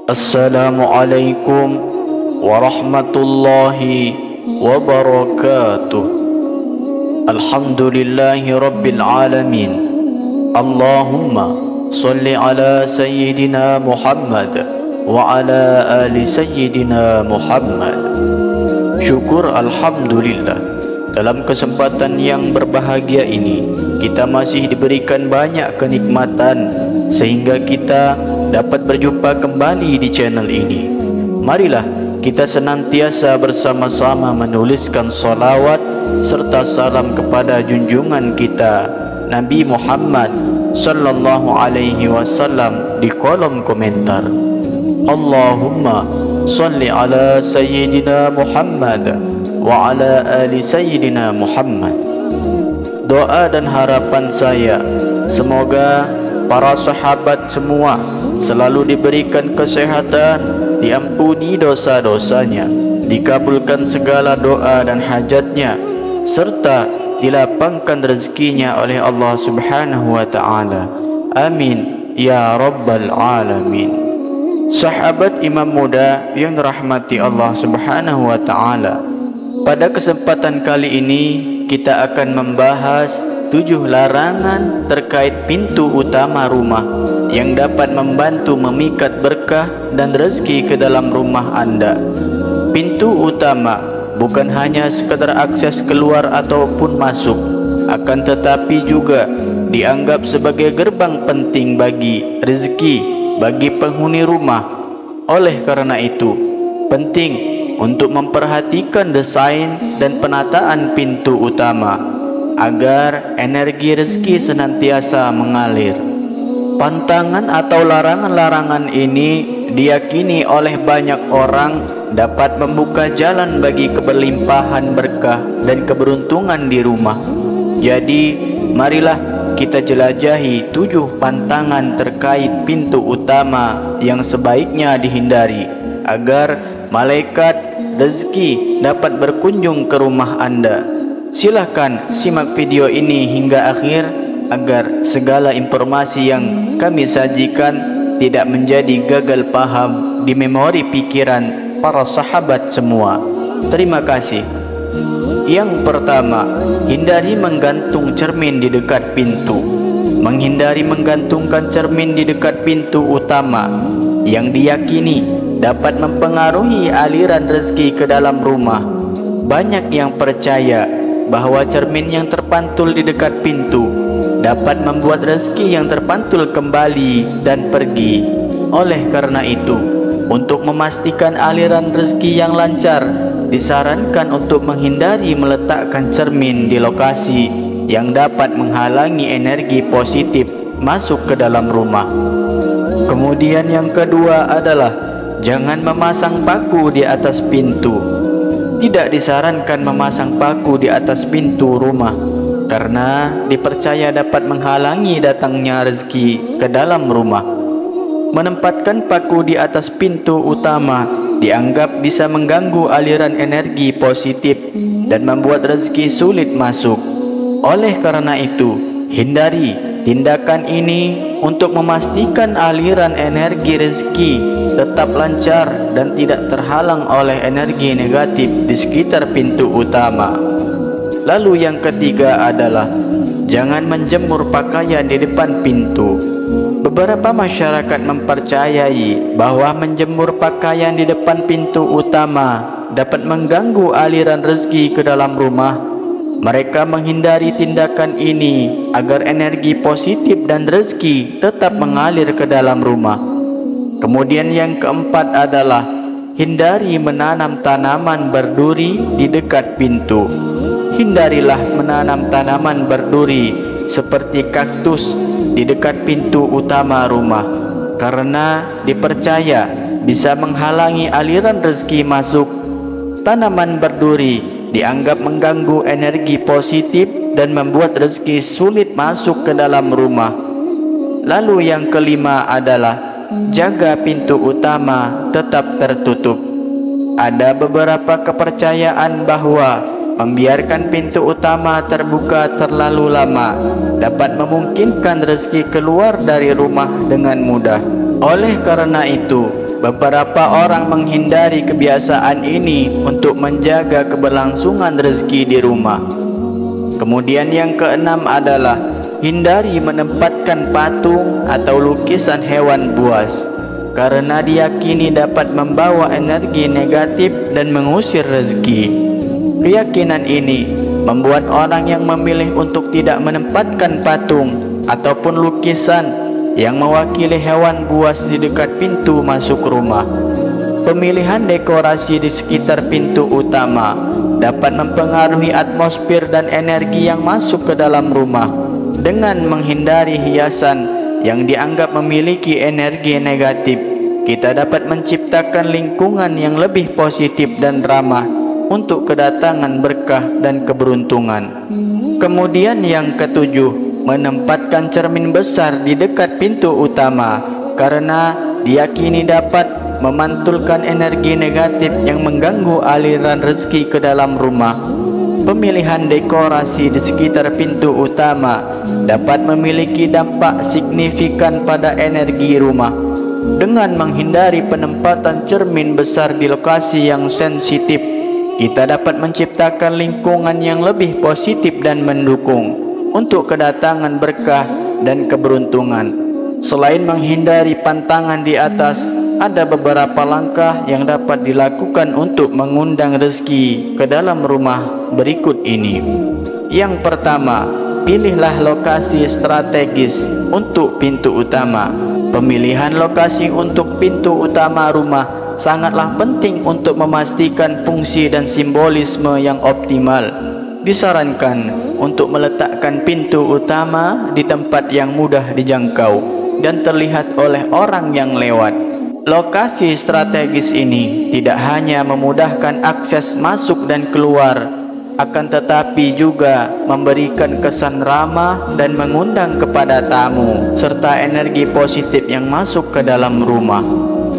Assalamualaikum warahmatullahi wabarakatuh. Alhamdulillahi rabbil alamin. Allahumma salli ala sayyidina Muhammad wa ala ali sayyidina Muhammad. Syukur alhamdulillah, dalam kesempatan yang berbahagia ini kita masih diberikan banyak kenikmatan sehingga kita dapat berjumpa kembali di channel ini. Marilah kita senantiasa bersama-sama menuliskan salawat serta salam kepada junjungan kita Nabi Muhammad sallallahu alaihi wasallam di kolom komentar. Allahumma salli ala sayyidina Muhammad wa ala ali sayyidina Muhammad. Doa dan harapan saya, semoga para sahabat semua selalu diberikan kesehatan, diampuni dosa-dosanya, dikabulkan segala doa dan hajatnya, serta dilapangkan rezekinya oleh Allah Subhanahu wa taala. Amin ya rabbal alamin. Sahabat imam muda yang dirahmati Allah Subhanahu wa taala, pada kesempatan kali ini kita akan membahas 7 larangan terkait pintu utama rumah yang dapat membantu memikat berkah dan rezeki ke dalam rumah anda. Pintu utama bukan hanya sekadar akses keluar ataupun masuk, akan tetapi juga dianggap sebagai gerbang penting bagi rezeki bagi penghuni rumah. Oleh karena itu, penting untuk memperhatikan desain dan penataan pintu utama agar energi rezeki senantiasa mengalir. Pantangan atau larangan-larangan ini diyakini oleh banyak orang dapat membuka jalan bagi keberlimpahan berkah dan keberuntungan di rumah. Jadi, marilah kita jelajahi 7 pantangan terkait pintu utama yang sebaiknya dihindari agar malaikat rezeki dapat berkunjung ke rumah anda. Silahkan simak video ini hingga akhir agar segala informasi yang kami sajikan tidak menjadi gagal paham di memori pikiran para sahabat semua. Terima kasih. Yang pertama, hindari menggantung cermin di dekat pintu. Menghindari menggantungkan cermin di dekat pintu utama yang diyakini dapat mempengaruhi aliran rezeki ke dalam rumah. Banyak yang percaya bahawa cermin yang terpantul di dekat pintu dapat membuat rezeki yang terpantul kembali dan pergi. Oleh karena itu, untuk memastikan aliran rezeki yang lancar, disarankan untuk menghindari meletakkan cermin di lokasi yang dapat menghalangi energi positif masuk ke dalam rumah. Kemudian yang kedua adalah jangan memasang paku di atas pintu. Tidak disarankan memasang paku di atas pintu rumah karena dipercaya dapat menghalangi datangnya rezeki ke dalam rumah. Menempatkan paku di atas pintu utama dianggap bisa mengganggu aliran energi positif dan membuat rezeki sulit masuk. Oleh karena itu, hindari tindakan ini untuk memastikan aliran energi rezeki tetap lancar dan tidak terhalang oleh energi negatif di sekitar pintu utama. Lalu yang ketiga adalah jangan menjemur pakaian di depan pintu. Beberapa masyarakat mempercayai bahwa menjemur pakaian di depan pintu utama dapat mengganggu aliran rezeki ke dalam rumah. Mereka menghindari tindakan ini agar energi positif dan rezeki tetap mengalir ke dalam rumah. Kemudian yang keempat adalah hindari menanam tanaman berduri di dekat pintu. Hindarilah menanam tanaman berduri seperti kaktus di dekat pintu utama rumah karena dipercaya bisa menghalangi aliran rezeki masuk. Tanaman berduri dianggap mengganggu energi positif dan membuat rezeki sulit masuk ke dalam rumah. Lalu yang kelima adalah jaga pintu utama tetap tertutup. Ada beberapa kepercayaan bahwa membiarkan pintu utama terbuka terlalu lama dapat memungkinkan rezeki keluar dari rumah dengan mudah. Oleh karena itu, beberapa orang menghindari kebiasaan ini untuk menjaga keberlangsungan rezeki di rumah. Kemudian yang keenam adalah hindari menempatkan patung atau lukisan hewan buas, karena diyakini dapat membawa energi negatif dan mengusir rezeki. Keyakinan ini membuat orang yang memilih untuk tidak menempatkan patung ataupun lukisan yang mewakili hewan buas di dekat pintu masuk rumah. Pemilihan dekorasi di sekitar pintu utama dapat mempengaruhi atmosfer dan energi yang masuk ke dalam rumah. Dengan menghindari hiasan yang dianggap memiliki energi negatif, kita dapat menciptakan lingkungan yang lebih positif dan ramah untuk kedatangan berkah dan keberuntungan. Kemudian yang ketujuh, menempatkan cermin besar di dekat pintu utama, karena diyakini dapat memantulkan energi negatif yang mengganggu aliran rezeki ke dalam rumah. Pemilihan dekorasi di sekitar pintu utama dapat memiliki dampak signifikan pada energi rumah. Dengan menghindari penempatan cermin besar di lokasi yang sensitif, kita dapat menciptakan lingkungan yang lebih positif dan mendukung untuk kedatangan berkah dan keberuntungan. Selain menghindari pantangan di atas, ada beberapa langkah yang dapat dilakukan untuk mengundang rezeki ke dalam rumah berikut ini. Yang pertama, pilihlah lokasi strategis untuk pintu utama. Pemilihan lokasi untuk pintu utama rumah sangatlah penting untuk memastikan fungsi dan simbolisme yang optimal. Disarankan untuk meletakkan pintu utama di tempat yang mudah dijangkau dan terlihat oleh orang yang lewat. Lokasi strategis ini tidak hanya memudahkan akses masuk dan keluar, akan tetapi juga memberikan kesan ramah dan mengundang kepada tamu serta energi positif yang masuk ke dalam rumah.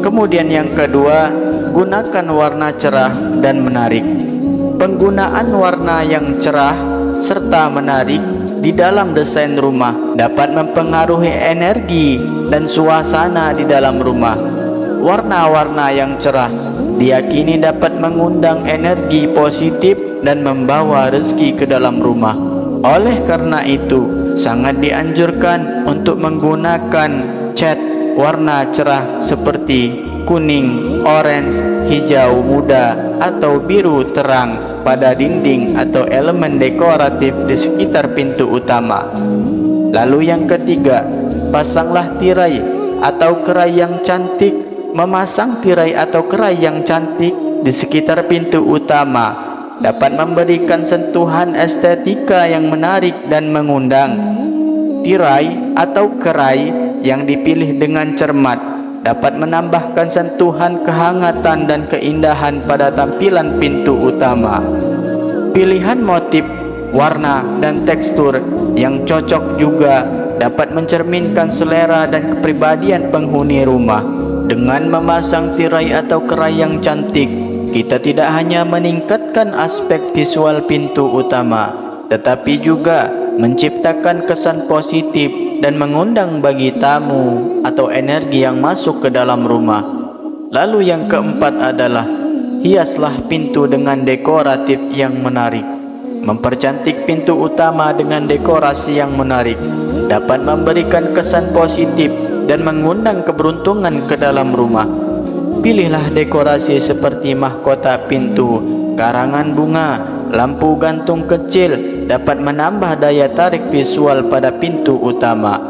Kemudian yang kedua, gunakan warna cerah dan menarik. Penggunaan warna yang cerah serta menarik di dalam desain rumah dapat mempengaruhi energi dan suasana di dalam rumah. Warna-warna yang cerah diyakini dapat mengundang energi positif dan membawa rezeki ke dalam rumah. Oleh karena itu, sangat dianjurkan untuk menggunakan cat warna cerah seperti kuning, orange, hijau muda, atau biru terang pada dinding atau elemen dekoratif di sekitar pintu utama. Lalu yang ketiga, pasanglah tirai atau kerai yang cantik. Memasang tirai atau kerai yang cantik di sekitar pintu utama dapat memberikan sentuhan estetika yang menarik dan mengundang. Tirai atau kerai yang dipilih dengan cermat dapat menambahkan sentuhan kehangatan dan keindahan pada tampilan pintu utama. Pilihan motif, warna, dan tekstur yang cocok juga dapat mencerminkan selera dan kepribadian penghuni rumah. Dengan memasang tirai atau kerai yang cantik, kita tidak hanya meningkatkan aspek visual pintu utama, tetapi juga menciptakan kesan positif dan mengundang bagi tamu atau energi yang masuk ke dalam rumah. Lalu yang keempat adalah hiaslah pintu dengan dekoratif yang menarik. Mempercantik pintu utama dengan dekorasi yang menarik dapat memberikan kesan positif dan mengundang keberuntungan ke dalam rumah. Pilihlah dekorasi seperti mahkota pintu, karangan bunga, lampu gantung kecil dapat menambah daya tarik visual pada pintu utama.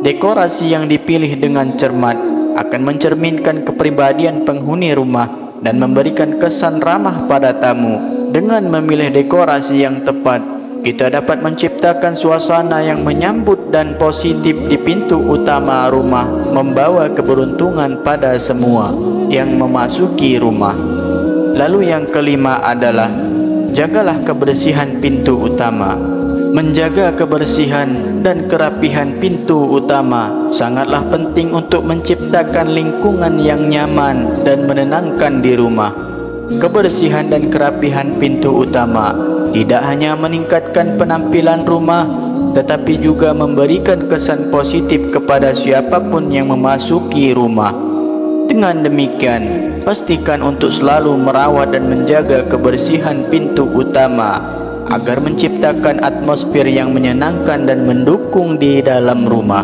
Dekorasi yang dipilih dengan cermat akan mencerminkan kepribadian penghuni rumah dan memberikan kesan ramah pada tamu. Dengan memilih dekorasi yang tepat, kita dapat menciptakan suasana yang menyambut dan positif di pintu utama rumah, membawa keberuntungan pada semua yang memasuki rumah. Lalu yang kelima adalah jagalah kebersihan pintu utama. Menjaga kebersihan dan kerapihan pintu utama sangatlah penting untuk menciptakan lingkungan yang nyaman dan menenangkan di rumah. Kebersihan dan kerapihan pintu utama tidak hanya meningkatkan penampilan rumah, tetapi juga memberikan kesan positif kepada siapapun yang memasuki rumah. Dengan demikian, pastikan untuk selalu merawat dan menjaga kebersihan pintu utama agar menciptakan atmosfer yang menyenangkan dan mendukung di dalam rumah.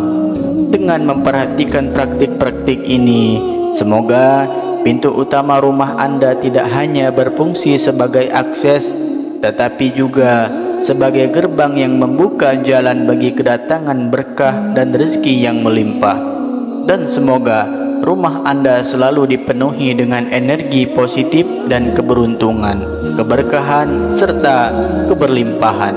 Dengan memperhatikan praktik-praktik ini, semoga pintu utama rumah Anda tidak hanya berfungsi sebagai akses, tetapi juga sebagai gerbang yang membuka jalan bagi kedatangan berkah dan rezeki yang melimpah. Dan semoga rumah Anda selalu dipenuhi dengan energi positif dan keberuntungan, keberkahan serta keberlimpahan.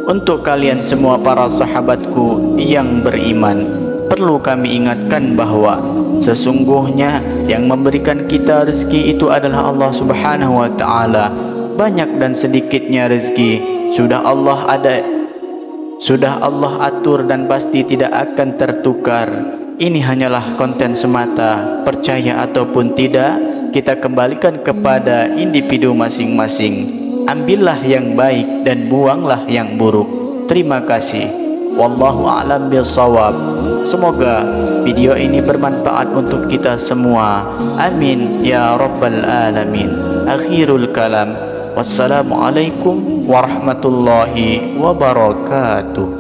Untuk kalian semua para sahabatku yang beriman, perlu kami ingatkan bahwa sesungguhnya yang memberikan kita rezeki itu adalah Allah Subhanahu wa taala. Banyak dan sedikitnya rezeki sudah Allah atur dan pasti tidak akan tertukar. Ini hanyalah konten semata, percaya ataupun tidak, kita kembalikan kepada individu masing-masing. Ambillah yang baik dan buanglah yang buruk. Terima kasih. Wallahu a'lam bishawab. Semoga video ini bermanfaat untuk kita semua. Amin ya rabbal alamin. Akhirul kalam. Wassalamualaikum warahmatullahi wabarakatuh.